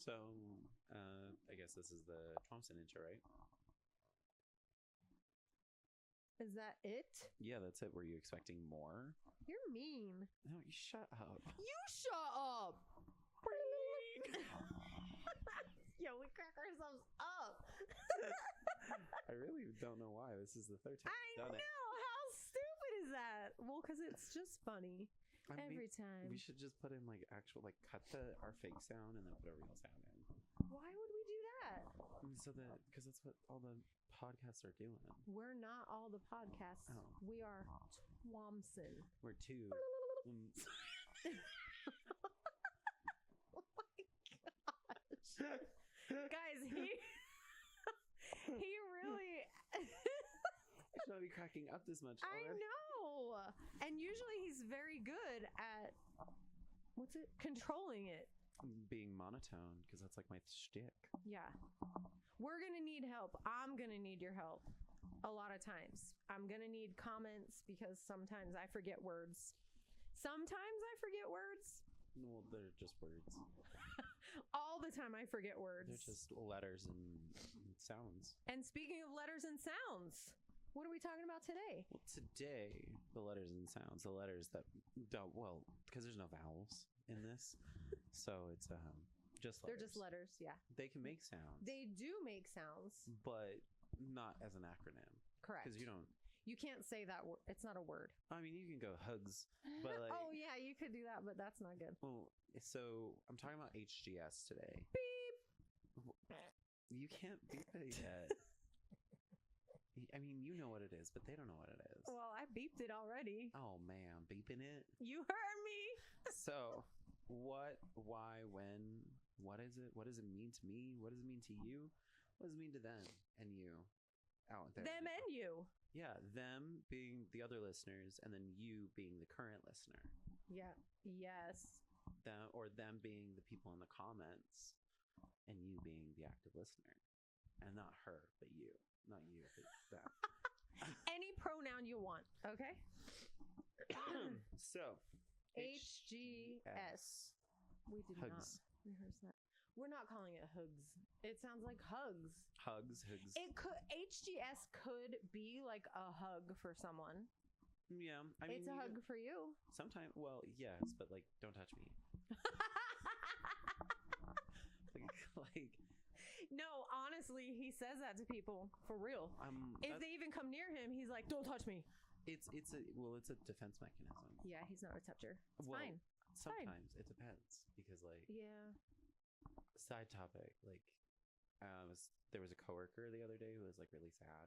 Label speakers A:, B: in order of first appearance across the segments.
A: So, I guess this is the Thompson intro, right?
B: Is that it?
A: Yeah, that's it. Were you expecting more?
B: You're mean.
A: No, you shut up.
B: You shut up. Yo, we crack ourselves up.
A: I really don't know why. This is the third time
B: I
A: we've done
B: know. How stupid is that? Well, because it's just funny every time.
A: We should just put in like actual, like cut our fake sound and then put a real sound in.
B: Why would we do that?
A: So that, because that's what all the podcasts are doing.
B: We're not all the podcasts.
A: Oh.
B: We are Twomson.
A: We're two.
B: Oh my gosh. Guys, he really
A: I should not be cracking up this much.
B: I know. And usually he's very good at controlling it.
A: Being monotone, because that's like my shtick.
B: Yeah. We're gonna need help. I'm gonna need your help a lot of times. I'm gonna need comments because sometimes I forget words. Sometimes I forget words.
A: Well, they're just words.
B: All the time I forget words.
A: They're just letters and sounds.
B: And speaking of letters and sounds, what are we talking about today?
A: Well, today, the letters and sounds, the letters that don't, well, because there's no vowels in this. So it's just letters.
B: They're just letters, yeah.
A: They can make sounds.
B: They do make sounds.
A: But not as an acronym.
B: Correct.
A: Because you don't.
B: You can't say that word. It's not a word.
A: I mean, you can go hugs, but like.
B: Oh, yeah, you could do that, but that's not good.
A: Well, so I'm talking about HGS today.
B: Beep.
A: You can't beep it yet. I mean, you know what it is, but they don't know what it is.
B: Well, I beeped it already.
A: Oh, man, beeping it?
B: You heard me.
A: So, what, why, when, what is it? What does it mean to me? What does it mean to you? What does it mean to them and you out there?
B: Them and you.
A: Yeah, them being the other listeners, and then you being the current listener.
B: Yeah. Yes.
A: Them, or them being the people in the comments, and you being the active listener. And not her, but you. Not you, but them.
B: Any pronoun you want, okay?
A: So,
B: HGS. We did
A: Hugs.
B: not rehearse that. We're not calling it hugs. It sounds like hugs.
A: Hugs.
B: It could HGS could be like a hug for someone.
A: Yeah, I mean,
B: it's a hug for you.
A: Sometimes, well, yes, but like, don't touch me. like.
B: No, honestly, he says that to people for real. If they even come near him, he's like, "Don't touch me."
A: It's a defense mechanism.
B: Yeah, he's not a toucher. It's fine.
A: Sometimes it depends because like side topic, like there was a coworker the other day who was like really sad.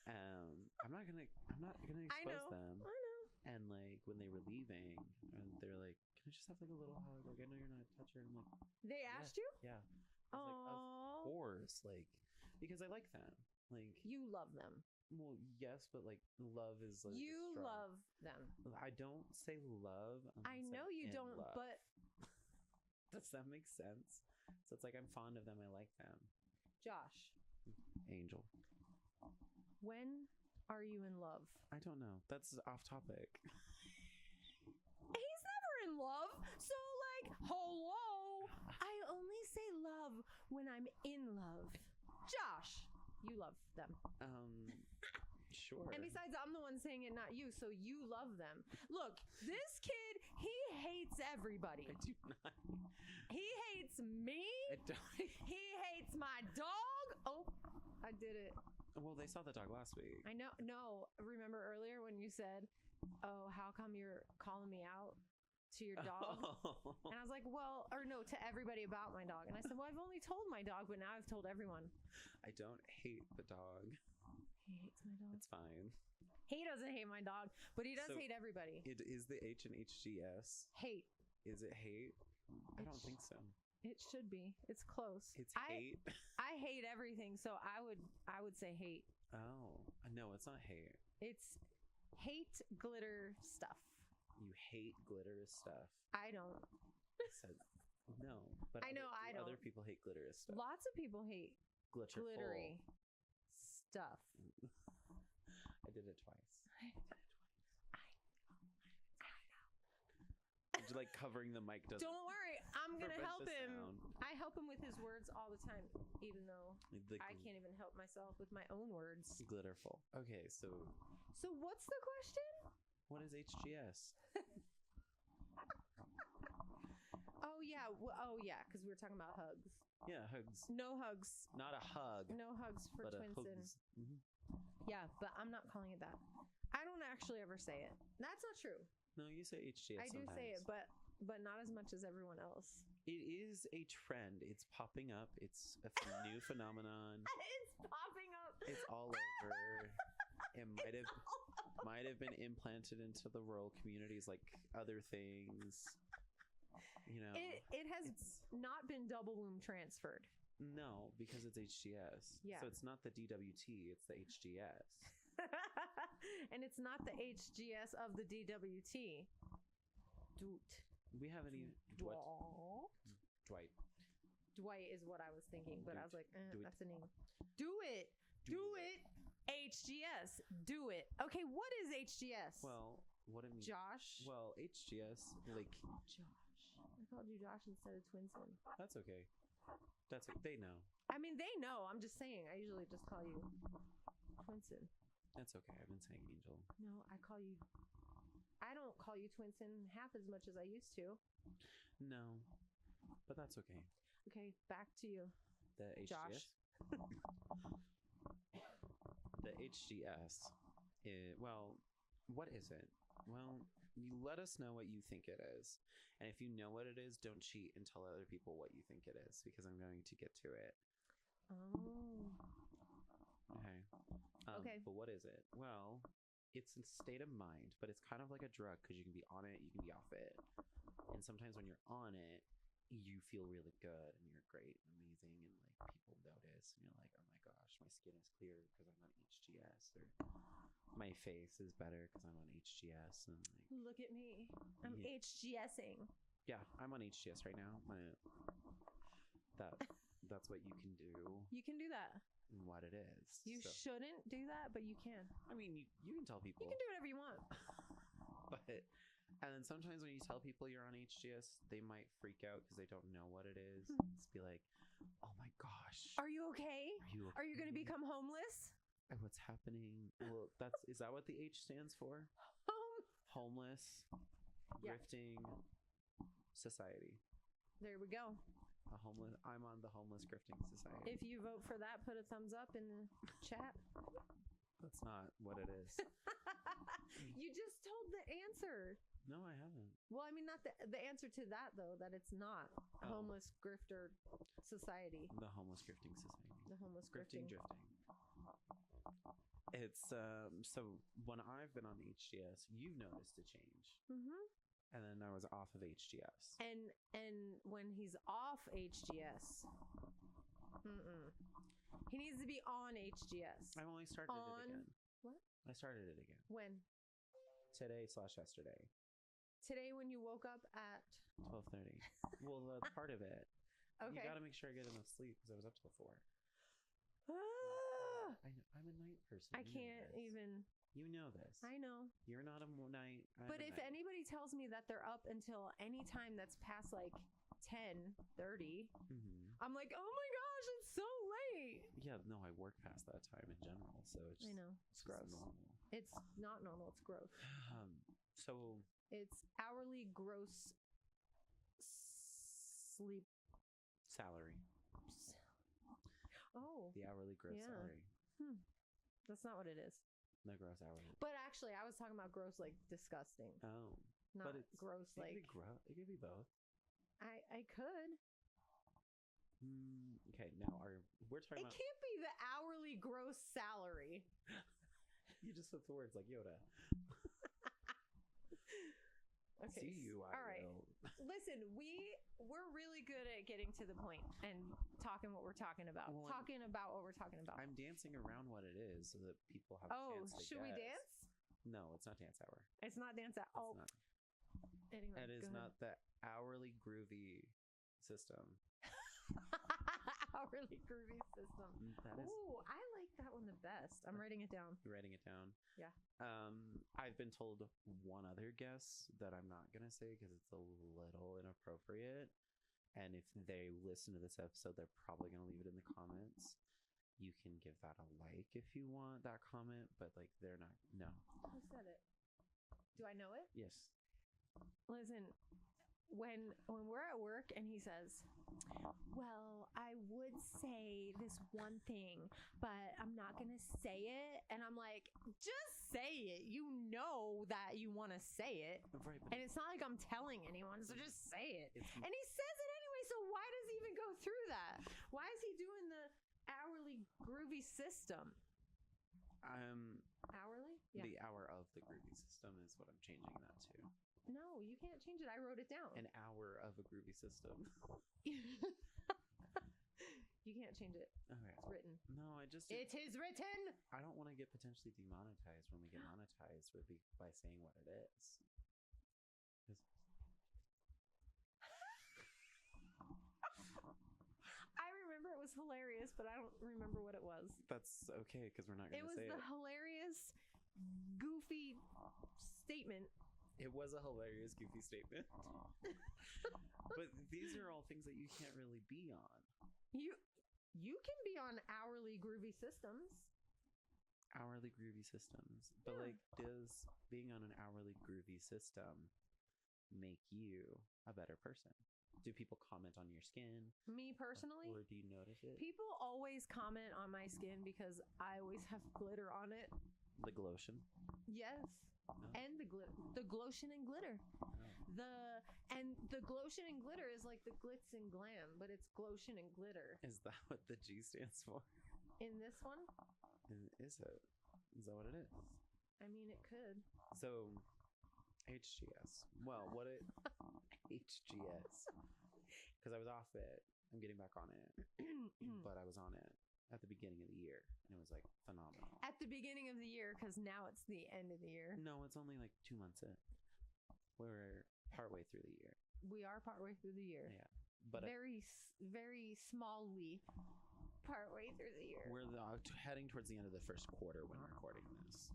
A: I'm not gonna expose them.
B: I know.
A: And like when they were leaving, they're like, "Can I just have like a little hug? Like I know you're not a toucher." And I'm like,
B: they asked you?
A: Yeah. I was like, of course, like because I like them. Like
B: you love them.
A: Well, yes, but like love is like
B: you
A: strong.
B: Love them.
A: I don't say love.
B: I know you don't,
A: love.
B: but
A: does that make sense? So it's like I'm fond of them. I like them.
B: Josh.
A: Angel.
B: When are you in love?
A: I don't know. That's off topic.
B: He's never in love. So like, hello. I only say love when I'm in love. Josh, you love them.
A: Sure.
B: And besides, I'm the one saying it, not you. So you love them. Look, this kid, he hates everybody.
A: I do not.
B: He hates me.
A: I don't.
B: He hates my dog. Oh, I did it.
A: Well, they saw the dog last week.
B: I know. No, remember earlier when you said, "Oh, how come you're calling me out to your dog?"
A: Oh.
B: And I was like, "Well, or no, to everybody about my dog." And I said, "Well, I've only told my dog, but now I've told everyone."
A: I don't hate the dog.
B: He hates my dog.
A: It's fine.
B: He doesn't hate my dog, but he does hate everybody.
A: It is the H and HGS.
B: Hate.
A: Is it hate? I don't think so.
B: It should be. It's close.
A: It's hate.
B: I hate everything, so I would say hate.
A: Oh, no, it's not hate.
B: It's hate glitter stuff.
A: You hate glitter stuff.
B: I don't.
A: Said no, but
B: I know I don't.
A: Other people hate glitter stuff.
B: Lots of people hate glittery stuff.
A: I did it twice.
B: I know.
A: Like covering the mic doesn't.
B: Don't worry, I'm gonna
A: Prevent
B: help
A: the
B: him.
A: sound.
B: I help him with his words all the time, even though
A: The
B: I can't even help myself with my own words.
A: glitterful. Okay, so
B: So what's the question?
A: what is HGS?
B: Oh yeah, because we were talking about hugs.
A: Yeah, hugs.
B: No hugs.
A: Not a hug,
B: No hugs for
A: but a
B: Twinson.
A: hugs. Mhm.
B: Yeah, but I'm not calling it that. I don't actually ever say it. That's not true.
A: No, you say HGS
B: I do
A: sometimes.
B: say it, but not as much as everyone else.
A: It is a trend. It's popping up. It's a new phenomenon.
B: It's popping up.
A: It's all over. It might have been implanted into the rural communities like other things. You know,
B: It has not been double womb transferred.
A: no, because it's HGS.
B: Yeah.
A: So it's not the DWT, it's the HGS.
B: And it's not the HGS of the DWT. Doot.
A: We haven't even Dwight.
B: Dwight is what I was thinking, but I was like,
A: Do it.
B: that's a name. Do it. Do it. HGS. Do it. Okay, what is HGS?
A: Well, what do you mean?
B: Josh.
A: Well, HGS, like
B: Josh. I called you Josh instead of Twinson.
A: that's okay. They know.
B: I mean, they know. I'm just saying. I usually just call you Twinson.
A: That's okay. I've been saying Angel.
B: No, I don't call you Twinson half as much as I used to.
A: No, but that's okay.
B: Okay, back to you.
A: The HGS.
B: Josh.
A: The HGS. Well, what is it? Well, you let us know what you think it is. And if you know what it is, don't cheat and tell other people what you think it is because I'm going to get to it.
B: Oh.
A: Okay.
B: Okay.
A: But what is it? Well, it's a state of mind, but it's kind of like a drug because you can be on it, you can be off it. And sometimes when you're on it, you feel really good and you're great and amazing and like people notice and you're like, oh my gosh, my skin is clear because I'm on HGS, or my face is better because I'm on HGS, and like
B: Look at me. I'm
A: Yeah.
B: HGSing.
A: yeah, I'm on HGS right now. That's what you can do
B: You can do that.
A: and what it is.
B: You
A: So,
B: shouldn't do that, but you can.
A: I mean, you can tell
B: You
A: people,
B: can do whatever you want.
A: but and then sometimes when you tell people you're on HGS, they might freak out because they don't know what it is. Just be like, oh my gosh,
B: Are you okay? Are you going to
A: okay?
B: become homeless?
A: What's happening? Well, is that what the H stands for? Homeless,
B: Yeah.
A: grifting society.
B: There we go.
A: I'm on the homeless grifting society.
B: If you vote for that, put a thumbs up in the chat.
A: That's not what it is.
B: You just told the answer.
A: No, I haven't.
B: Well, I mean, not the answer to that, though, that it's not a
A: Oh.
B: homeless grifter society.
A: The homeless grifting society.
B: The homeless
A: Grifting,
B: grifting.
A: drifting. It's so when I've been on HGS, you've noticed a change,
B: Mm-hmm.
A: and then I was off of HGS.
B: And when he's off HGS, he needs to be on HGS.
A: I've only started it
B: On-
A: again.
B: what?
A: I started it again
B: When?
A: today/yesterday,
B: Today, when you woke up at
A: 12:30. Well, that's part of it. You
B: okay.
A: got to make sure I get enough sleep because I was up till 4.
B: Ah,
A: I'm a night person.
B: I
A: You know
B: can't
A: this.
B: even.
A: You know this.
B: I know.
A: You're not a night. I'm
B: But
A: a
B: if
A: night.
B: anybody tells me that they're up until any time that's past like 10:30,
A: Mhm.
B: I'm like, oh my gosh, it's so late.
A: Yeah, no, I work past that time in general, so it's
B: I
A: just,
B: know.
A: it's
B: It's
A: just
B: gross.
A: normal.
B: It's not normal. It's gross.
A: So
B: It's hourly gross sleep.
A: salary,
B: Oh,
A: the hourly gross
B: Yeah.
A: salary,
B: that's not what it is.
A: the gross hourly.
B: But actually, I was talking about gross like disgusting,
A: Oh,
B: not
A: but it's
B: gross
A: it
B: like
A: could be it could be both.
B: I could.
A: Okay, now we're talking
B: It
A: about.
B: can't be the hourly gross salary.
A: You just flipped the words like Yoda.
B: Okay.
A: See you.
B: All right. Listen, we're really good at getting to the point and talking what we're talking about.
A: Well,
B: Talking about what we're talking about.
A: I'm dancing around what it is so that people have a
B: Oh,
A: chance to
B: should we
A: guess.
B: dance?
A: No, it's not dance hour.
B: It's not dance at
A: It's
B: all.
A: not.
B: Anyway,
A: That is
B: go
A: not the hourly groovy system.
B: hourly groovy system.
A: That is.
B: Ooh, I like that one the best. I'm writing it down.
A: You're writing it down.
B: Yeah.
A: I've been told one other guess that I'm not gonna say because it's a little inappropriate. And if they listen to this episode, they're probably going to leave it in the comments. You can give that a like if you want that comment, but like they're not. No.
B: Who said it? Do I know it?
A: Yes.
B: Listen, when we're at work and he says, well, I would say this one thing, but I'm not gonna say it. And I'm like, just say it. You know that you want to say it.
A: Right.
B: And it's not like I'm telling anyone, so just say it. And he says it anyway, so why does he even go through that? Why is he doing the hourly groovy system? Hourly? Yeah.
A: The hour of the groovy system is what I'm changing that to.
B: No, you can't change it. I wrote it down.
A: An hour of a groovy system.
B: You can't change it.
A: Okay.
B: It's written.
A: No,
B: It is written.
A: I don't want to get potentially demonetized when we get monetized by saying what it is.
B: I remember it was hilarious, but I don't remember what it was.
A: That's okay because we're not going to say it.
B: It was the hilarious, goofy statement.
A: It was a hilarious, goofy statement. But these are all things that you can't really be on.
B: You can be on hourly groovy systems.
A: Hourly groovy systems. But like, does being on an hourly groovy system make you a better person? Do people comment on your skin?
B: Me personally?
A: Or do you notice it?
B: People always comment on my skin because I always have glitter on it.
A: The glotion?
B: Yes.
A: Oh.
B: And the glotion and glitter.
A: Oh.
B: The glotion and glitter is like the glitz and glam, but it's glotion and glitter.
A: Is that what the G stands for?
B: In this one?
A: Is it? Is that what it is?
B: I mean, it could.
A: So, HGS. Well, what it... HGS. Because I was off it. I'm getting back on it. But I was on it at the beginning of the year. And it was, like, phenomenal.
B: At the beginning of the year, because now it's the end of the year.
A: No, it's only, like, 2 months in. We're partway through the year.
B: We are partway through the year.
A: Yeah. But
B: very smallly partway through the year.
A: We're heading towards the end of the first quarter when we're recording this.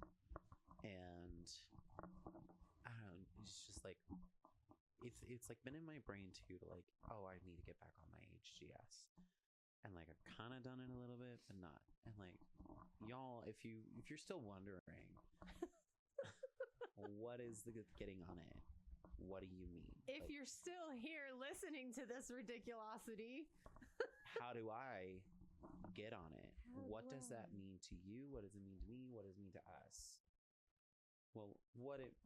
A: And I don't know, it's just like it's like been in my brain too to like, oh, I need to get back on my HGS. And like I've kind of done it a little bit, but not. And like y'all, if you're still wondering what is the getting on it? What do you mean?
B: If
A: like,
B: you're still here listening to this ridiculosity,
A: how do I get on it? What does that mean to you? What does it mean to me? What does it mean to us? Well, what it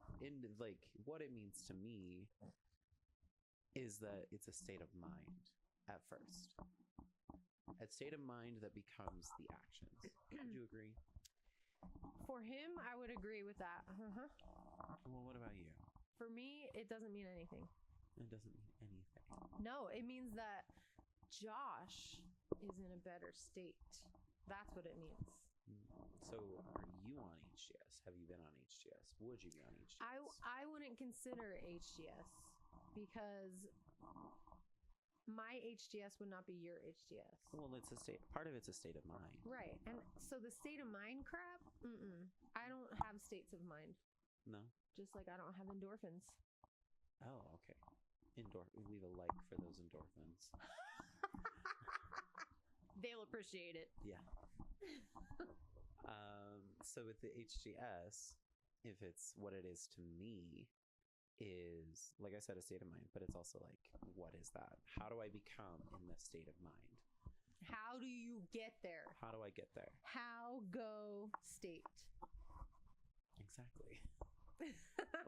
A: means to me is that it's a state of mind at first. A state of mind that becomes the actions. Would you agree?
B: For him, I would agree with that. Uh-huh.
A: Well, what about you?
B: For me, it doesn't mean anything.
A: It doesn't mean anything.
B: No, it means that Josh is in a better state. That's what it means.
A: So, are you on HGS? Have you been on HGS? Would you be on HGS?
B: I wouldn't consider HGS because my HGS would not be your HGS.
A: Well, it's a state. Part of it's a state of mind.
B: Right. And so the state of mind crap, I don't have states of mind.
A: No?
B: Just like I don't have endorphins.
A: Oh, okay. Leave a like for those endorphins.
B: They'll appreciate it.
A: Yeah. So with the HGS, if it's what it is to me, is like I said, a state of mind, but it's also like, what is that? How do I become in this state of mind?
B: How do you get there?
A: How do I get there?
B: How go state?
A: Exactly.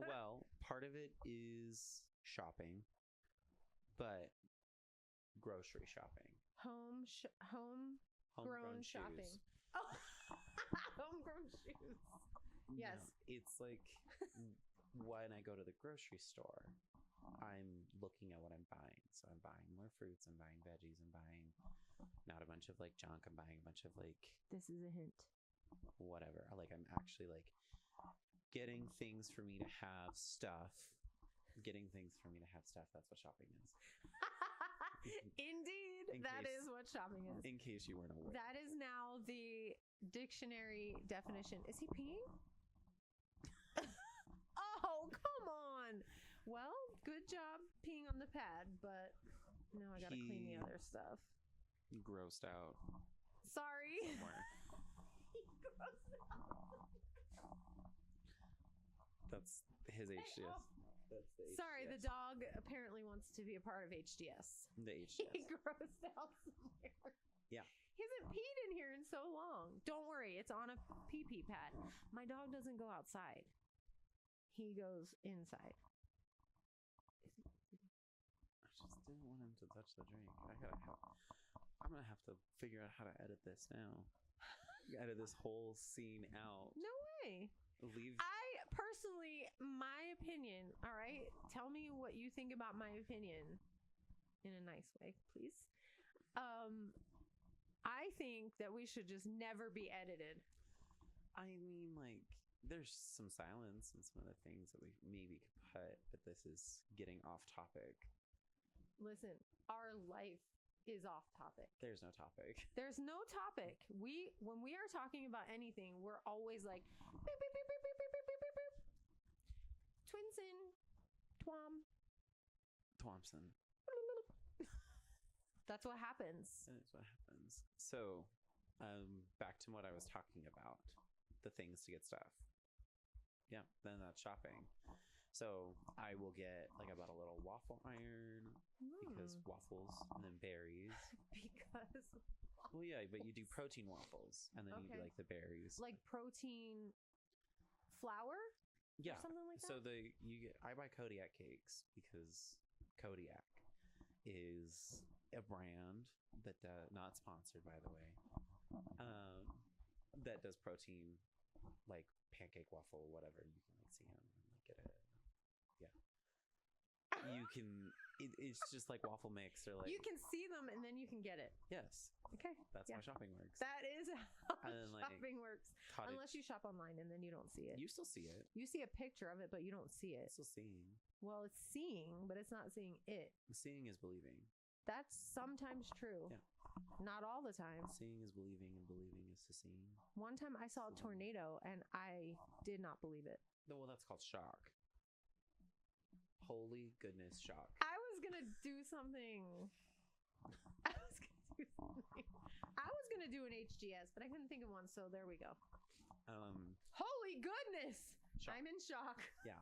A: Well, part of it is shopping, but grocery shopping.
B: Homegrown shopping. Oh, homegrown shoes. Yes.
A: No, it's like when I go to the grocery store, I'm looking at what I'm buying. So I'm buying more fruits, I'm buying veggies, I'm buying not a bunch of like junk, I'm buying a bunch of like...
B: This is a hint.
A: Whatever. Like I'm actually like getting things for me to have stuff. That's what shopping is.
B: Indeed, that is what shopping is.
A: In case you weren't aware.
B: That is now the dictionary definition. Is he peeing? Oh, come on. Well, good job peeing on the pad, but Now I gotta clean the other stuff.
A: Grossed out
B: Sorry.
A: somewhere.
B: He grossed out.
A: That's his HGS. That's the HGS.
B: Sorry, the dog apparently wants to be a part of HGS.
A: The
B: He
A: HGS.
B: grossed out somewhere.
A: Yeah.
B: He hasn't peed in here in so long. Don't worry, it's on a pee-pee pad. My dog doesn't go outside. He goes inside.
A: I just didn't want him to touch the drink. I'm gonna have to figure out how to edit this now. Edit this whole scene out.
B: No way.
A: Leave.
B: I personally, my opinion, all right? Tell me what you think about my opinion in a nice way, please. I think that we should just never be edited.
A: I mean, like, there's some silence and some other things that we maybe could cut, but this is getting off topic.
B: Listen, our life is off topic.
A: There's no topic.
B: There's no topic. When we are talking about anything, we're always like beep, beep, beep, beep, beep, beep, beep, beep, beep. Twinson, Twom.
A: Thompson.
B: That's what happens.
A: That's what happens. So, back to what I was talking about, the things to get stuff. Yeah, then that's shopping. So I will get, like, I bought a little waffle iron because waffles, and then berries.
B: Because.
A: Well, yeah, but you do protein waffles, and then you do, like, the berries.
B: Like protein flour?
A: Yeah.
B: Or something like that?
A: So I buy Kodiak cakes because Kodiak is a brand that not sponsored, by the way, that does protein, like pancake waffle, whatever. You can like see them and like get it. Yeah, you can. It's just like waffle mix, or like
B: you can see them and then you can get it.
A: Yes.
B: Okay.
A: That's how shopping works.
B: That is how
A: then, like,
B: shopping works. Unless you shop online and then you don't see it.
A: You still see it.
B: You see a picture of it, but you don't see it.
A: Still seeing.
B: Well, it's seeing, but it's not seeing it.
A: Seeing is believing.
B: That's sometimes true.
A: Yeah.
B: Not all the time.
A: Seeing is believing, and believing is to seeing.
B: One time I saw a tornado and I did not believe it.
A: Well, that's called shock. Holy goodness, shock.
B: I was gonna do something. I was gonna do an HGS, but I couldn't think of one, so there we go. Holy goodness!
A: Shock.
B: I'm in shock.
A: Yeah.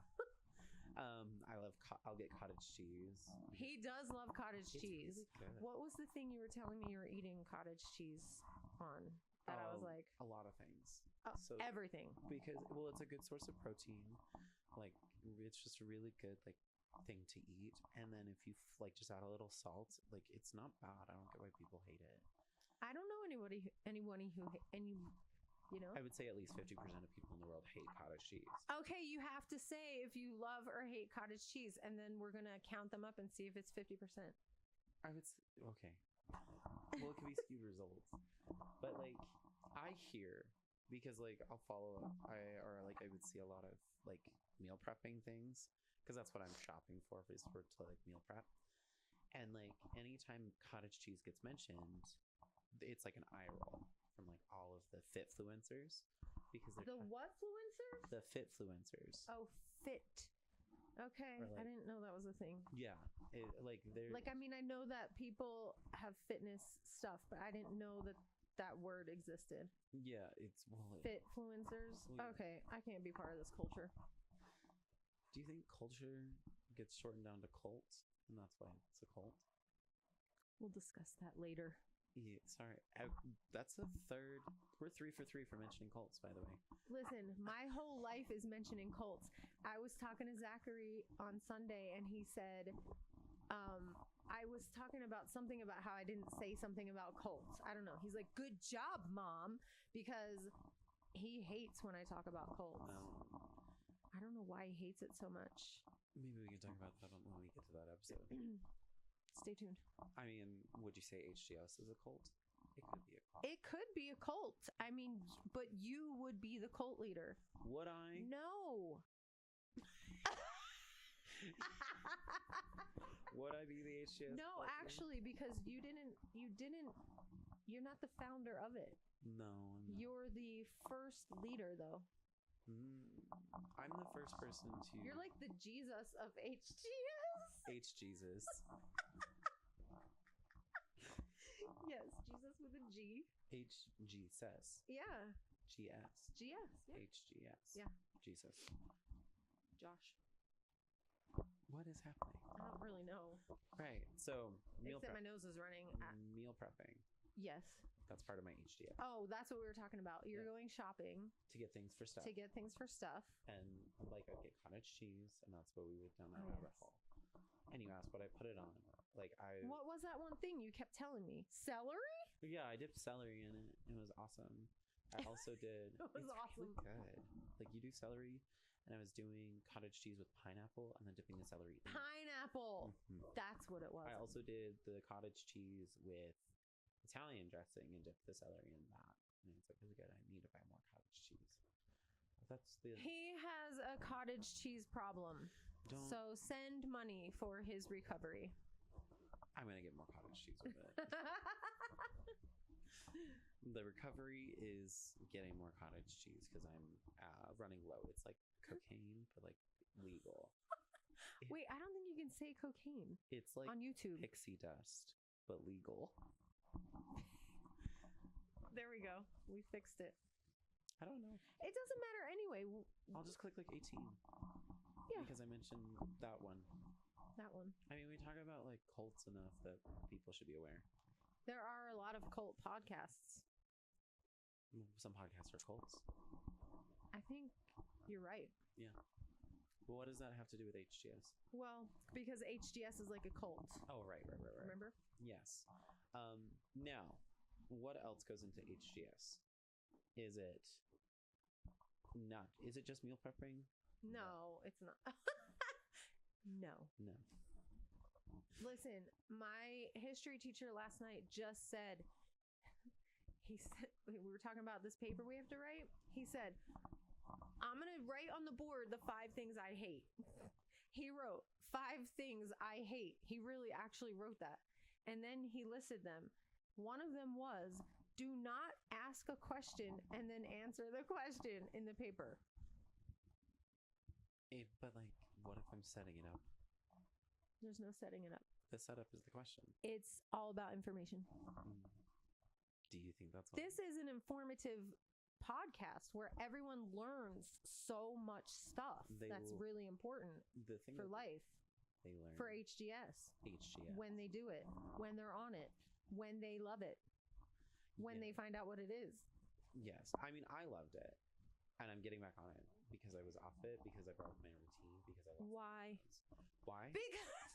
A: I'll get cottage cheese.
B: He does love cottage cheese.
A: Really good.
B: What was the thing you were telling me you were eating cottage cheese on? That I was like,
A: a lot of things. So
B: everything.
A: Because it's a good source of protein. Like, it's just a really good like thing to eat. And then if you like just add a little salt, like it's not bad. I don't get why people hate it.
B: I don't know anyone who you know.
A: I would say at least 50% of people in the world hate cottage cheese.
B: Okay, you have to say if you love or hate cottage cheese, and then we're gonna count them up and see if it's 50%.
A: I would say, okay. Well, it could be skewed results, but like I hear, because like I'll follow up, I would see a lot of like meal prepping things, because that's what I'm shopping for is for to like meal prep, and like anytime cottage cheese gets mentioned, it's like an eye roll from like all of the fitfluencers, because they're
B: the what fluencers?
A: The fitfluencers.
B: Oh, fit. Okay,
A: Like,
B: I didn't know that was a thing.
A: Yeah, they're
B: like, I mean, I know that people have fitness stuff, but I didn't know that word existed.
A: Yeah,
B: Fitfluencers.
A: Yeah.
B: Okay, I can't be part of this culture.
A: Do you think culture gets shortened down to cult, and that's why it's a cult?
B: We'll discuss that later.
A: Yeah, sorry. That's the third. We're 3 for 3 for mentioning cults, by the way.
B: Listen, my whole life is mentioning cults. I was talking to Zachary on Sunday, and he said, I was talking about something about how I didn't say something about cults. I don't know. He's like, good job, Mom, because he hates when I talk about cults. I don't know why he hates it so much.
A: Maybe we can talk about that when we get to that episode.
B: Stay tuned.
A: I mean, would you say HGS is a cult? It could be a cult.
B: It could be a cult. I mean, but you would be the cult leader.
A: Would I?
B: No.
A: Would I be the HGS?
B: No, actually, because you're not the founder of it.
A: No.
B: You're the first leader, though.
A: I'm the first person to...
B: You're like the Jesus of HGS.
A: HJesus. HGSS.
B: Yeah.
A: GS.
B: GS. Yeah.
A: HGS.
B: Yeah.
A: Jesus.
B: Josh.
A: What is happening?
B: I don't really know.
A: Right. So meal
B: Except
A: prep.
B: my nose is running.
A: Meal prepping.
B: Yes.
A: That's part of my HDS.
B: Oh, that's what we were talking about. You're going shopping
A: to get things for stuff.
B: to get things for stuff.
A: And like I get cottage cheese, and that's what we went down that
B: Oh,
A: rabbit
B: yes.
A: hole. And you asked what I put it on. Like
B: What was that one thing you kept telling me? Celery?
A: Yeah, I dipped celery in it. It was awesome. I also did.
B: It was awesome.
A: Really good. Like you do celery, and I was doing cottage cheese with pineapple, and then dipping the celery in.
B: Pineapple.
A: Mhm.
B: That's what it was.
A: I also did the cottage cheese with Italian dressing and dipped the celery in that. And it's like really good. I need to buy more cottage cheese. But that's the.
B: He has a cottage cheese problem.
A: Don't.
B: So send money for his recovery.
A: I'm gonna get more cottage cheese with it. The recovery is getting more cottage cheese because I'm running low. It's like cocaine, but like legal.
B: Wait, I don't think you can say cocaine
A: It's like
B: on YouTube.
A: pixie dust, but legal.
B: There we go. We fixed it.
A: I don't know.
B: It doesn't matter anyway.
A: I'll just click like 18.
B: Yeah.
A: Because I mentioned that one.
B: That one.
A: I mean, we talk about like cults enough that people should be aware.
B: There are a lot of cult podcasts.
A: Some podcasts are cults.
B: I think you're right.
A: Yeah. But what does that have to do with HGS?
B: Well, because HGS is like a cult.
A: Oh, right.
B: Remember?
A: Yes. Now, what else goes into HGS? Is it just meal prepping?
B: No, it's not. No. Listen, my history teacher last night just said, he said, we were talking about this paper we have to write. He said, I'm going to write on the board the 5 things I hate. He wrote 5 things I hate. He really actually wrote that. And then he listed them. One of them was, do not ask a question and then answer the question in the paper.
A: But like, what if I'm setting it up?
B: There's no setting it up.
A: The setup is the question.
B: It's all about information.
A: Do you think that's what
B: This is an informative podcast where everyone learns so much stuff that's really important
A: the thing
B: for life,
A: they learn
B: for HGS, when they do it, when they're on it, when they love it, when they find out what it is.
A: Yes. I mean, I loved it. And I'm getting back on it because I was off it, because I broke my routine, because I lost
B: Why?
A: Why?
B: Because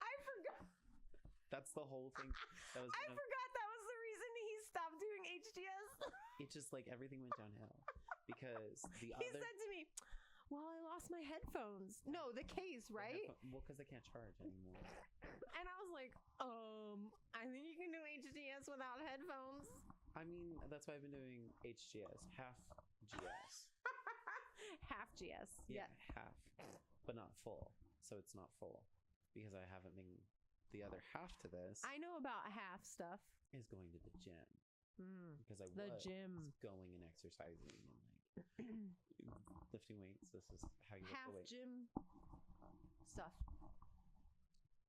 B: I forgot.
A: That's the whole thing. That was
B: I forgot that was the reason he stopped doing HGS.
A: It just like everything went downhill because
B: He said to me, well, I lost my headphones. No, the case, right?
A: Well, because I can't charge anymore.
B: And I was like, I think you can do HGS without headphones.
A: I mean, that's why I've been doing HGS, half GS.
B: Half GS. Yeah.
A: Half, but not full. So it's not full because I haven't been. The other half to this
B: I know about half stuff.
A: is going to the gym because I
B: The
A: was
B: gym.
A: going and exercising and like lifting weights. This is how you
B: Half
A: lift the weight.
B: gym stuff.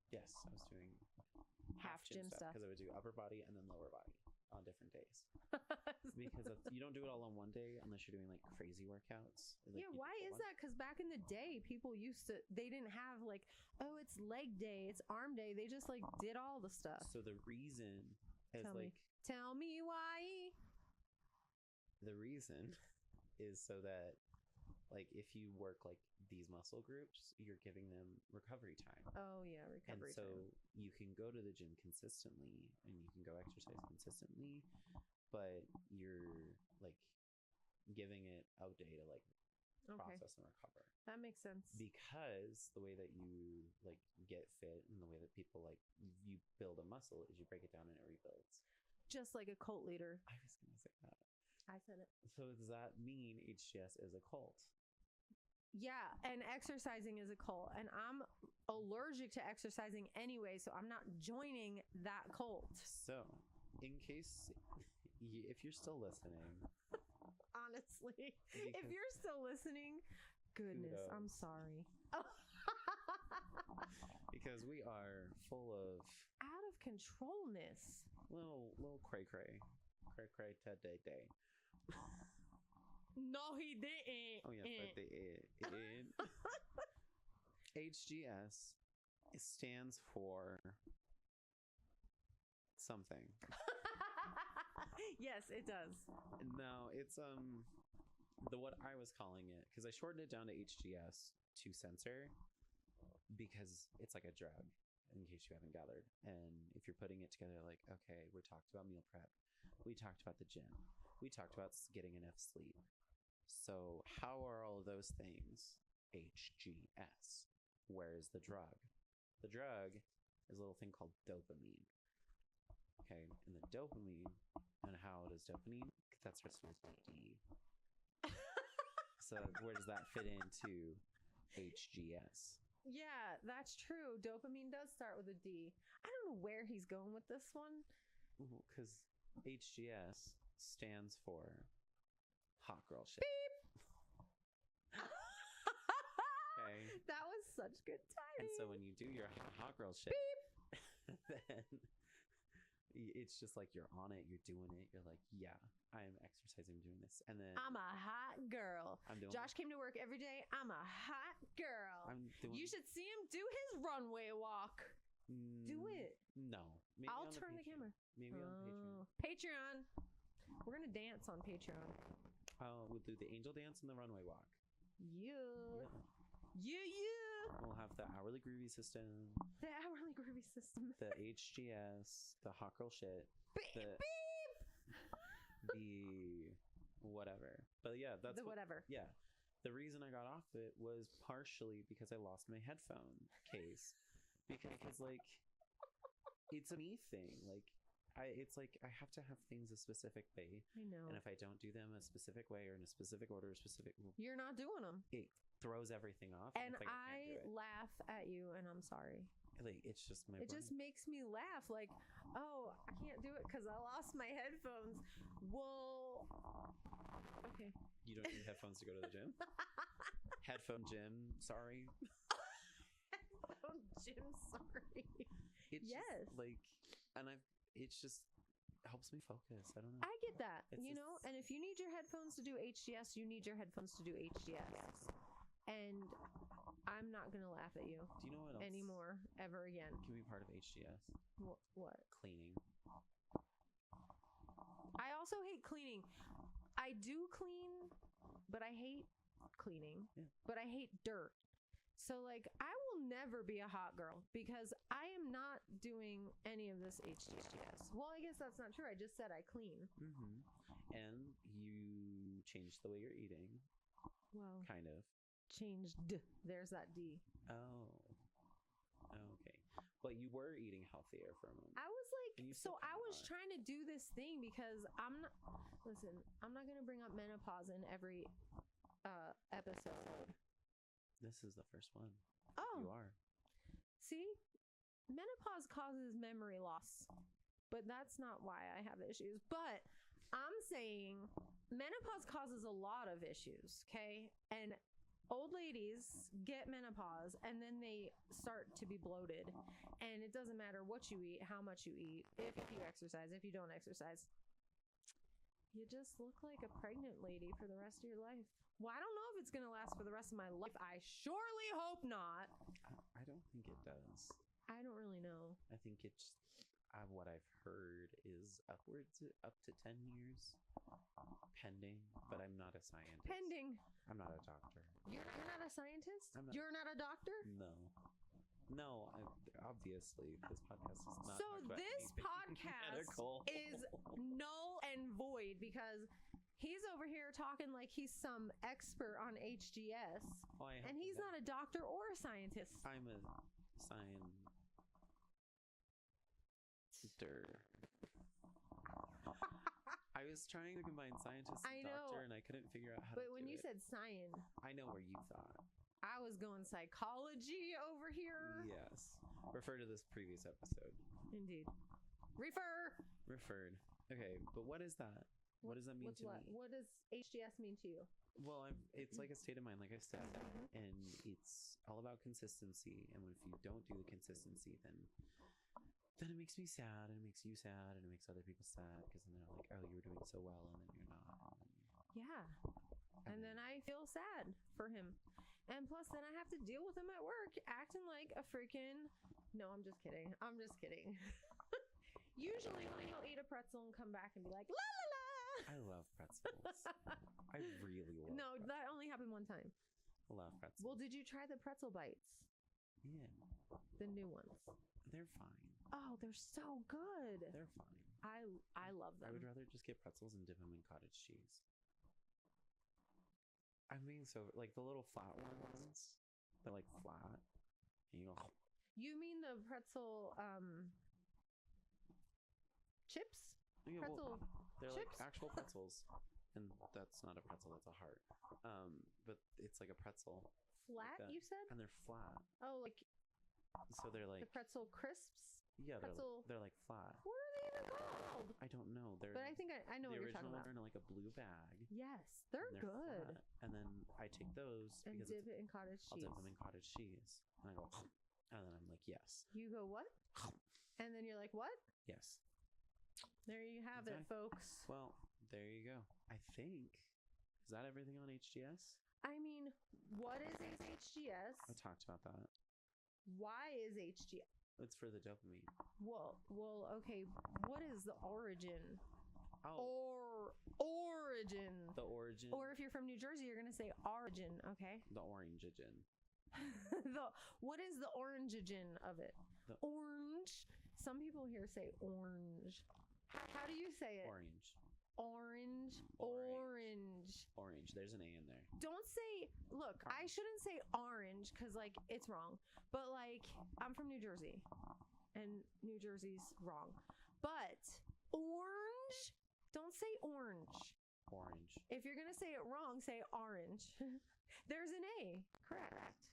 A: Yes, I was doing
B: Half gym stuff.
A: because I would do upper body and then lower body on different days. Because you don't do it all on one day unless you're doing like crazy workouts. Like,
B: yeah, why is that? Because back in the day, people they didn't have like, oh, it's leg day, it's arm day. They just like did all the stuff.
A: So the reason is
B: Tell me why.
A: The reason is so that like if you work like these muscle groups, you're giving them recovery time.
B: Oh yeah, recovery
A: time. And so
B: time.
A: you can go to the gym consistently and you can go exercise consistently, but you're like giving it a day to like process and recover.
B: That makes sense.
A: Because the way that you like get fit and the way that people like you build a muscle is you break it down and it rebuilds.
B: Just like a cult leader.
A: I was gonna say that.
B: I said it.
A: So does that mean HGS is a cult?
B: Yeah, and exercising is a cult, and I'm allergic to exercising anyway, so I'm not joining that cult.
A: So, in case if you're still listening,
B: honestly, if you're still listening, goodness,
A: kudos.
B: I'm sorry.
A: Because we are full of
B: out of controlness.
A: little cray cray, today day.
B: No, he didn't.
A: Oh yes, I did. HGS stands for something.
B: Yes, it does.
A: No, it's the what I was calling it, because I shortened it down to HGS to censor, because it's like a drug, in case you haven't gathered. And if you're putting it together, like, okay, we talked about meal prep, we talked about the gym, we talked about getting enough sleep. So how are all of those things HGS? Where is the drug? The drug is a little thing called dopamine. Okay, and the dopamine, and how does dopamine? That starts with D. So where does that fit into HGS?
B: Yeah, that's true. Dopamine does start with a D. I don't know where he's going with this one.
A: Because HGS stands for hot girl shit. Okay.
B: That was such good timing.
A: And so when you do your hot girl shit, then it's just like you're on it, you're doing it, you're like, yeah, I'm exercising, doing this. And then
B: I'm a hot girl.
A: I'm doing
B: Josh came to work every day. I'm a hot girl. You should see him do his runway walk. Do it.
A: No. Maybe
B: I'll
A: on
B: turn the camera.
A: Maybe on
B: Patreon. We're going to dance on Patreon.
A: We'll do the angel dance and the runway walk.
B: Yeah. Yeah.
A: We'll have the hourly groovy system.
B: The hourly groovy system.
A: The HGS. The hot girl shit.
B: Beep, beep.
A: The whatever. But yeah, that's
B: whatever.
A: Yeah. The reason I got off it was partially because I lost my headphone case. Because like, it's a me thing. Like, it's like I have to have things a specific way.
B: I know.
A: And if I don't do them a specific way or in a specific order,
B: you're not doing them.
A: It throws everything off.
B: And
A: like
B: I laugh at you, and I'm sorry.
A: Like, it's just my.
B: It just makes me laugh. Like, oh, I can't do it because I lost my headphones. Well, okay.
A: You don't need headphones to go to the gym. Headphone gym. Sorry.
B: Headphone gym. Sorry.
A: It's just, like, and it's just helps me focus. I don't know.
B: I get that,
A: it's
B: and if you need your headphones to do HGS, you need your headphones to do HGS. And I'm not going to laugh at you.
A: Do you know what else?
B: Anymore, ever again.
A: Can be part of HGS.
B: What?
A: Cleaning.
B: I also hate cleaning. I do clean, but I hate cleaning.
A: Yeah.
B: But I hate dirt. So, like, I will never be a hot girl because I am not doing any of this HGS. Well, I guess that's not true. I just said I clean.
A: Mm-hmm. And you changed the way you're eating.
B: Well,
A: kind of.
B: Changed. There's that D.
A: Oh. Okay. But you were eating healthier for a moment.
B: I was like, so I was
A: are.
B: trying to do this thing because I'm not, listen, I'm not going to bring up menopause in every episode.
A: This is the first one.
B: Oh.
A: You are.
B: See? Menopause causes memory loss. But that's not why I have issues. But I'm saying menopause causes a lot of issues, okay? And old ladies get menopause and then they start to be bloated. And it doesn't matter what you eat, how much you eat, if you exercise, if you don't exercise. You just look like a pregnant lady for the rest of your life. Well, I don't know if it's going to last for the rest of my life. I surely hope not.
A: I don't think it does.
B: I don't really know.
A: I think it's what I've heard is up to 10 years pending, but I'm not a scientist.
B: Pending.
A: I'm not a doctor.
B: You're not a scientist?
A: You're
B: not a doctor?
A: No, obviously this podcast is not.
B: So this podcast is null and void because he's over here talking like he's some expert on HGS, and he's not a doctor or a scientist.
A: I'm a scientist. I was trying to combine scientist and doctor, and I couldn't figure out how to do it.
B: But when you said science,
A: I know where you thought.
B: I was going psychology over here.
A: Yes. Refer to this previous episode.
B: Indeed. Referred.
A: Okay, but what is that? What does that mean to me?
B: What does HGS mean to you?
A: Well, it's like a state of mind, like I said, and it's all about consistency. And if you don't do the consistency, then it makes me sad, and it makes you sad, and it makes other people sad because then they're like, oh, you were doing so well, and then you're not.
B: Yeah. And then I feel sad for him. And plus, then I have to deal with him at work acting like a freaking. No, I'm just kidding. I'm just kidding. Usually, he'll eat a pretzel and come back and be like, la la la.
A: I love pretzels. I really love.
B: No,
A: pretzels.
B: that only happened one time.
A: I love pretzels.
B: Well, did you try the pretzel bites?
A: Yeah.
B: The new ones.
A: They're fine.
B: Oh, they're so good.
A: They're fine.
B: I love them.
A: I would rather just get pretzels and dip them in cottage cheese. I'm being so like the little flat ones. They're like flat. And you go.
B: You mean the pretzel chips?
A: Yeah,
B: Pretzel
A: they're
B: chips?
A: like actual pretzels, and that's not a pretzel. That's a heart. But it's like a pretzel.
B: Flat,
A: that.
B: you said?
A: And they're flat.
B: Oh, like
A: So they're like
B: the pretzel crisps?
A: yeah, they're like flat.
B: What are they even called?
A: I don't know. They're
B: But I think I know
A: the
B: what you're talking
A: original
B: about.
A: are in like a blue bag.
B: Yes, they're
A: and
B: good.
A: flat. And then I take those
B: And
A: because
B: dip it in cottage
A: I'll
B: cheese.
A: dip them in cottage cheese, and I go, and then I'm like, yes,
B: You go, what? And then you're like, what?
A: yes.
B: There you have it, folks.
A: Well, there you go. I think is that everything on HGS?
B: I mean, what is HGS?
A: I talked about that.
B: Why is HGS?
A: It's for the dopamine.
B: Well, okay. What is the origin?
A: Oh,
B: Origin.
A: the origin.
B: Or if you're from New Jersey, you're gonna say origin. Okay.
A: The orange-igen.
B: What is the origin of it? Orange. Some people here say orange. How do you say it?
A: Orange.
B: Orange.
A: Orange. There's an A in there.
B: Don't say, look, I shouldn't say orange because, like, it's wrong. But, like, I'm from New Jersey, and New Jersey's wrong. But orange, don't say orange.
A: Orange.
B: If you're going to say it wrong, say orange. There's an A. Correct.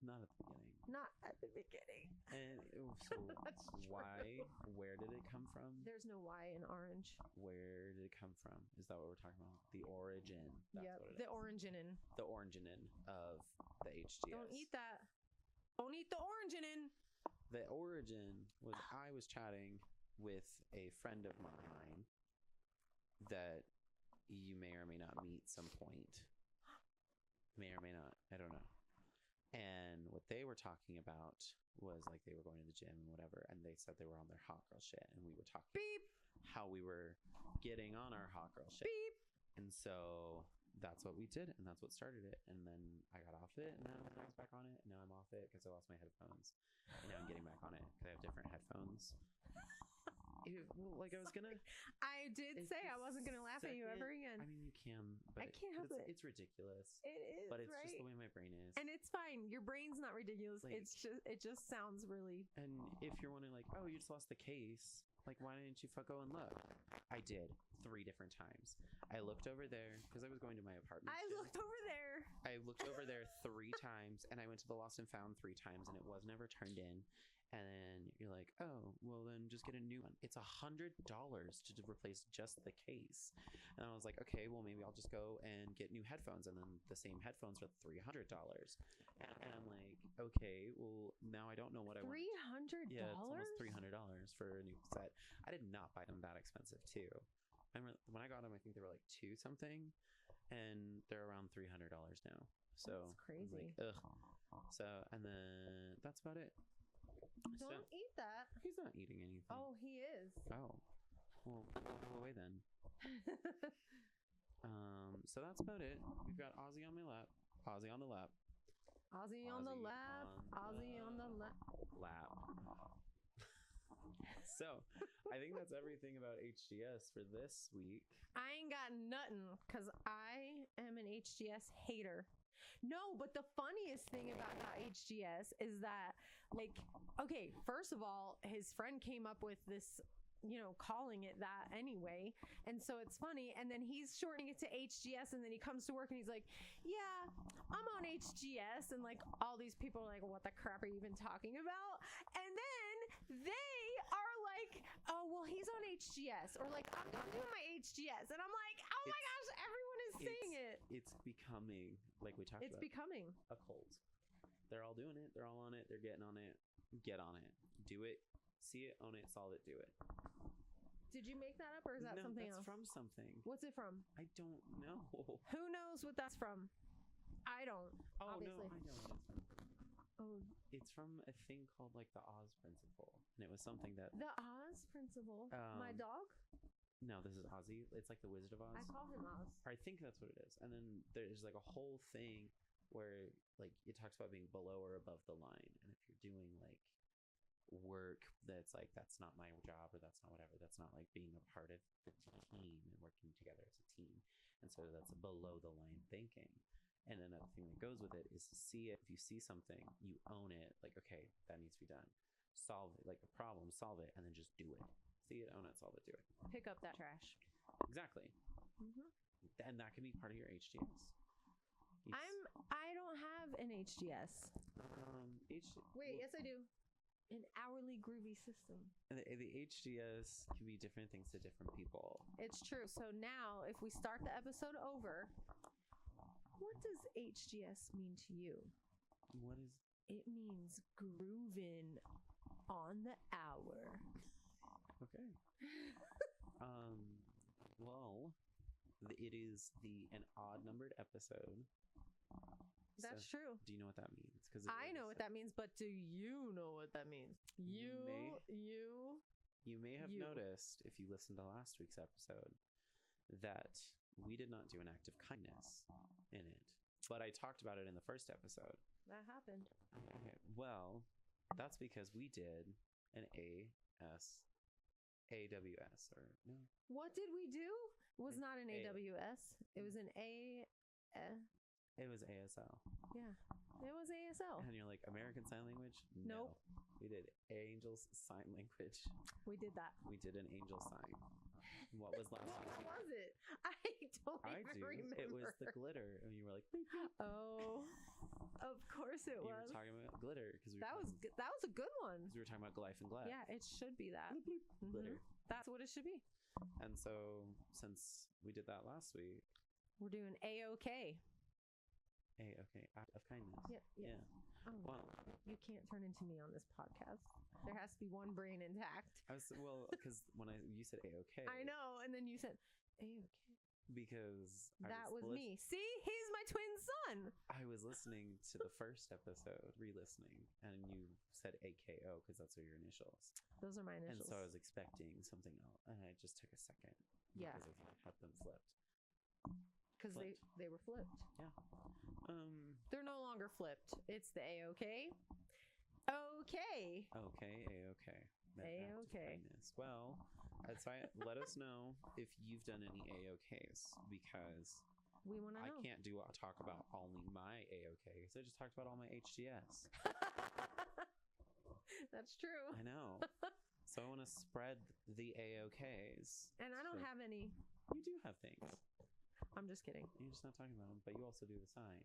A: Not at the beginning.
B: Not at the beginning.
A: And so why? Where did it come from?
B: There's no Y in orange.
A: Where did it come from? Is that what we're talking about? The origin. That's
B: Yep,
A: what it
B: the
A: is.
B: originin.
A: The originin of the HGS.
B: Don't eat that. Don't eat the originin.
A: The origin was I was chatting with a friend of mine that you may or may not meet some point. May or may not. I don't know. And what they were talking about was like they were going to the gym and whatever, and they said they were on their hot girl shit, and we were talking
B: Beep.
A: how we were getting on our hot girl shit.
B: Beep.
A: And so that's what we did, and that's what started it. And then I got off it, and then I was back on it, and now I'm off it because I lost my headphones. And now I'm getting back on it because I have different headphones. Like I was gonna.
B: I did say I wasn't gonna laugh at you ever again.
A: I mean, you can, but
B: I can't help it.
A: It's ridiculous.
B: It is,
A: but it's
B: right?
A: just the way my brain is.
B: And it's fine. Your brain's not ridiculous.
A: Like,
B: it just sounds really.
A: And if you're wondering, like, oh, you just lost the case, like, why didn't you go and look? I did 3 different times. I looked over there because I was going to my apartment.
B: I looked over there.
A: I looked over there 3 times, and I went to the lost and found 3 times, and it was never turned in. And then you're like, oh, well, then just get a new one. It's $100 to replace just the case. And I was like, okay, well, maybe I'll just go and get new headphones. And then the same headphones for $300. And I'm like, okay, well, now I don't know what I want.
B: $300?
A: Yeah, it's almost $300 for a new set. I did not buy them that expensive, too. When I got them, I think they were like 2 something. And they're around $300 now. So
B: that's crazy.
A: I was like, ugh. So, and then that's about it.
B: Don't eat that.
A: He's not eating anything.
B: Oh, he is.
A: Oh. Well, go away then. So that's about it. We've got Ozzy on my lap. Ozzy on the lap.
B: Ozzy on the lap. Ozzy on the lap.
A: So, I think that's everything about HGS for this week.
B: I ain't got nothing because I am an HGS hater. No, but the funniest thing about HGS is that, like, okay, first of all, his friend came up with this, calling it that anyway. And so it's funny. And then he's shortening it to HGS. And then he comes to work and he's like, yeah, I'm on HGS. And like all these people are like, what the crap are you even talking about? And then they are like, oh, well, he's on HGS. Or like, I'm doing my HGS. And I'm like, oh my gosh, everyone is saying it.
A: It's becoming, like we talked about.
B: It's becoming
A: a cult. They're all doing it. They're all on it. They're getting on it. Get on it. Do it. See it, own it, solve it, do it.
B: Did you make that up, or is that something
A: that's
B: else?
A: from something.
B: What's it from?
A: I don't know.
B: Who knows what that's from? I don't.
A: Oh
B: obviously.
A: no, I know what it's from.
B: Oh,
A: It's from a thing called like the Oz principle, and it was something that
B: the Oz principle. My dog.
A: no, this is Ozzy. It's like the Wizard of Oz.
B: I call him Oz.
A: I think that's what it is. And then there's like a whole thing where like it talks about being below or above the line, and if you're doing like work that's like that's not my job or that's not whatever, that's not like being a part of the team and working together as a team, and so that's below the line thinking. And another thing that goes with it is to see it. If you see something, you own it. Like, okay, that needs to be done. Solve it, like a problem, solve it, and then just do it. See it, own it, solve it, do it.
B: Pick up that trash.
A: Exactly.
B: Mm-hmm.
A: And that can be part of your HDS.
B: I don't have an HGS. Wait, yes I do. An hourly groovy system.
A: The HDS can be different things to different people.
B: It's true. So now, if we start the episode over, what does HGS mean to you?
A: What is
B: it? Means grooving on the hour.
A: Okay. Well, it is an odd numbered episode.
B: That's true.
A: Do you know what that means? Because
B: I know what that means, but do you know what that means? You
A: may have noticed, if you listened to last week's episode, that we did not do an act of kindness in it. But I talked about it in the first episode.
B: That happened.
A: Okay. Well, that's because we did an AWS or no.
B: What did we do? It was not an AWS. It was an
A: It was ASL.
B: Yeah, it was ASL.
A: And you're like, American Sign Language?
B: Nope.
A: No. We did Angel's Sign Language.
B: We did that.
A: We did an angel sign. What was last week?
B: What was it? I don't even remember.
A: It was the glitter. And you were like, beep, beep.
B: Oh, of course it was.
A: You were talking about glitter.
B: That was a good one.
A: Because we were talking about Glyph and Glyph.
B: Yeah, it should be that.
A: Bloop, bloop,
B: Mm-hmm.
A: Glitter.
B: That's what it should be.
A: And so, since we did that last week,
B: we're doing A-OK.
A: A-OK, act of kindness.
B: Yeah. Oh,
A: well,
B: you can't turn into me on this podcast. There has to be one brain intact.
A: Because when you said A-OK.
B: I know, and then you said A-OK.
A: Because
B: that was me. See, he's my twin son.
A: I was listening to the first episode, re-listening, and you said AKO because that's what your initials.
B: Those are my initials.
A: And so I was expecting something else, and I just took a second.
B: Yeah.
A: Because I had them flipped.
B: Because they were flipped.
A: Yeah.
B: They're no longer flipped. It's the A-OK. Okay.
A: Okay, A-OK.
B: A-OK.
A: Well, let us know if you've done any A-OKs, because
B: we want to know.
A: I can't talk about only my A-OK, because I just talked about all my HGS.
B: That's true.
A: I know. So I want to spread the A-OKs.
B: And I don't have any.
A: You do have things.
B: I'm just kidding.
A: You're just not talking about them, but you also do the sign.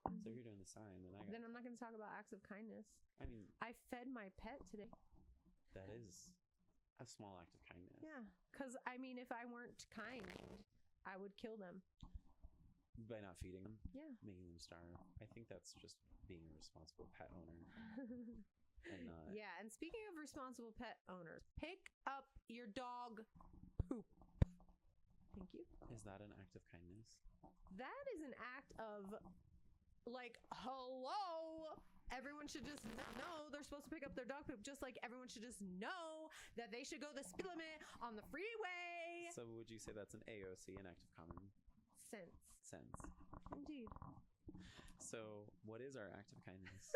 B: Mm-hmm.
A: So if you're doing the sign,
B: then I'm not going to talk about acts of kindness.
A: I mean,
B: I fed my pet today.
A: That is a small act of kindness.
B: Yeah, because I mean, if I weren't kind, I would kill them.
A: By not feeding them?
B: Yeah.
A: Making them starve. I think that's just being a responsible pet owner. And not...
B: Yeah, and speaking of responsible pet owners, pick up your dog poop. Thank you.
A: Is that an act of kindness?
B: That is an act of, like, hello. Everyone should just know they're supposed to pick up their dog poop, just like everyone should just know that they should go the speed limit on the freeway.
A: So would you say that's an AOC, an act of common sense?
B: Indeed.
A: So what is our act of kindness?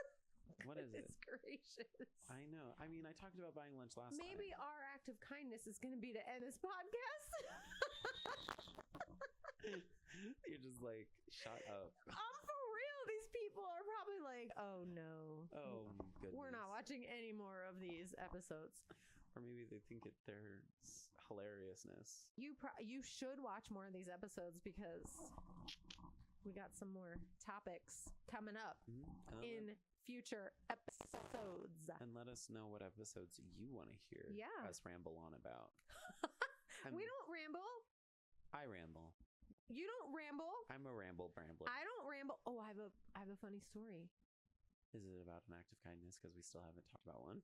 A: What is it?
B: It's gracious.
A: I know. I mean, I talked about buying lunch last
B: Maybe
A: time.
B: our act of kindness is going to be to end this podcast.
A: You're just like, shut up.
B: I'm for real. These people are probably like, oh no.
A: Oh, goodness.
B: We're not watching any more of these episodes.
A: Or maybe they think there's hilariousness.
B: You should watch more of these episodes because we got some more topics coming up in future episodes.
A: And let us know what episodes you want to hear us ramble on about.
B: We don't ramble.
A: I ramble.
B: You don't ramble.
A: I'm a rambler.
B: I don't ramble. Oh, I have a funny story.
A: Is it about an act of kindness? Because we still haven't talked about one.